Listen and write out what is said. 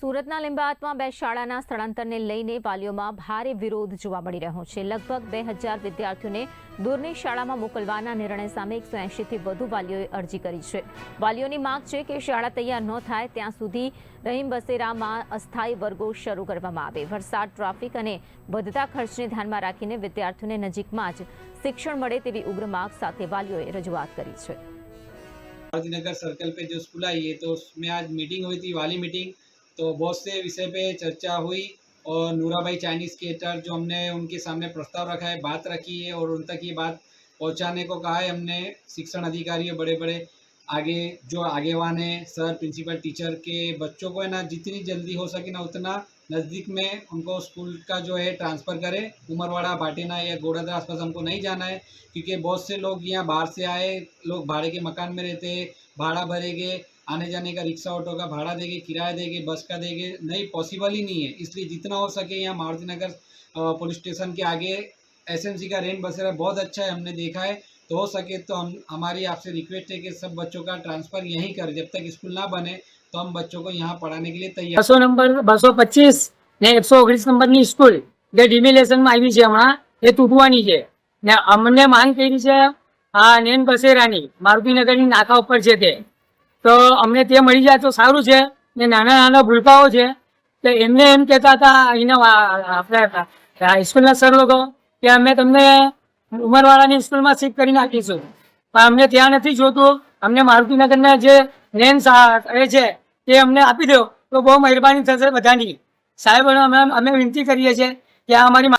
સુરતના લીંબાયતમાં બે શાળાના સ્થળાંતરને લઈને વાલીઓમાં ભારે વિરોધ જોવા મળી રહ્યો છે। લગભગ 2000 વિદ્યાર્થીઓને દૂરની શાળામાં મોકલવાના નિર્ણય સામે 180થી વધુ વાલીઓએ અરજી કરી છે। વાલીઓની માંગ છે કે શાળા તૈયાર ન થાય ત્યાં સુધી રહીમ બસેરામાં અસ્થાયી વર્ગો શરૂ કરવામાં આવે। વરસાદ, ટ્રાફિક અને વધતા ખર્ચને ધ્યાનમાં રાખીને વિદ્યાર્થીઓને નજીકમાં જ શિક્ષણ મળે તેવી ઉગ્ર માંગ સાથે વાલીઓએ રજૂઆત કરી છે। नगर सर्कल पे जो स्कूल आई है तो उसमें आज मीटिंग हुई थी, वाली मीटिंग। तो बहुत से विषय पे चर्चा हुई और नूरा भाई चाइनीज़ केटर जो हमने उनके सामने प्रस्ताव रखा है, बात रखी है और उन तक ये बात पहुंचाने को कहा है। हमने शिक्षण अधिकारियों बड़े बड़े आगे जो आगेवान है, सर, प्रिंसिपल, टीचर के बच्चों को है ना जितनी जल्दी हो सके ना उतना नज़दीक में उनको स्कूल का जो है ट्रांसफ़र करें। उमरवाड़ा, भाटेना या गोड़ादरा आसपास हमको नहीं जाना है, क्योंकि बहुत से लोग यहाँ बाहर से आए, लोग भाड़े के मकान में रहते हैं, भाड़ा भरेंगे, आने जाने का रिक्शा ऑटो का भाड़ा देंगे, किराया देंगे, बस का देंगे, नहीं पॉसिबल ही नहीं है। इसलिए जितना हो सके यहाँ मारुति नगर पुलिस स्टेशन के आगे एसएमसी का रेंट बसेरा बहुत अच्छा है, हमने देखा है। तो हो सके तो हमारी आपसे रिक्वेस्ट है कि सब बच्चों का ट्रांसफ़र यहीं करें। जब तक स्कूल ना बने तो हम बच्चों को यहाँ पढ़ाने के लिए तैयार। 200 નંબર 225 ને 119 નંબરની સ્કૂલ જે ડિમિલેશનમાં આવી છે હમણાં એ તૂટવાની છે ને અમને માંગ કરી છે આ નેન બસેરાની મારુતિનગરની નાકા ઉપર છે તે તો અમને તે મળી જાય તો સારું છે ને નાના નાના ભૂલકાઓ છે તો એમને એમ કહેતા હતા અહીંના આપણે હાઈસ્કૂલના સર લોકો કે અમે તમને ઉમરવાડાની સ્કૂલમાં શિફ્ટ કરી નાખીશું પણ અમને ત્યાં નથી જોતું, અમને મારુતિનગરના જે નેન એ છે તે અમને આપી દો તો બહુ મહેરબાની થશે બધાની। સાહેબ અમે વિનંતી કરીએ છીએ કે આ અમારી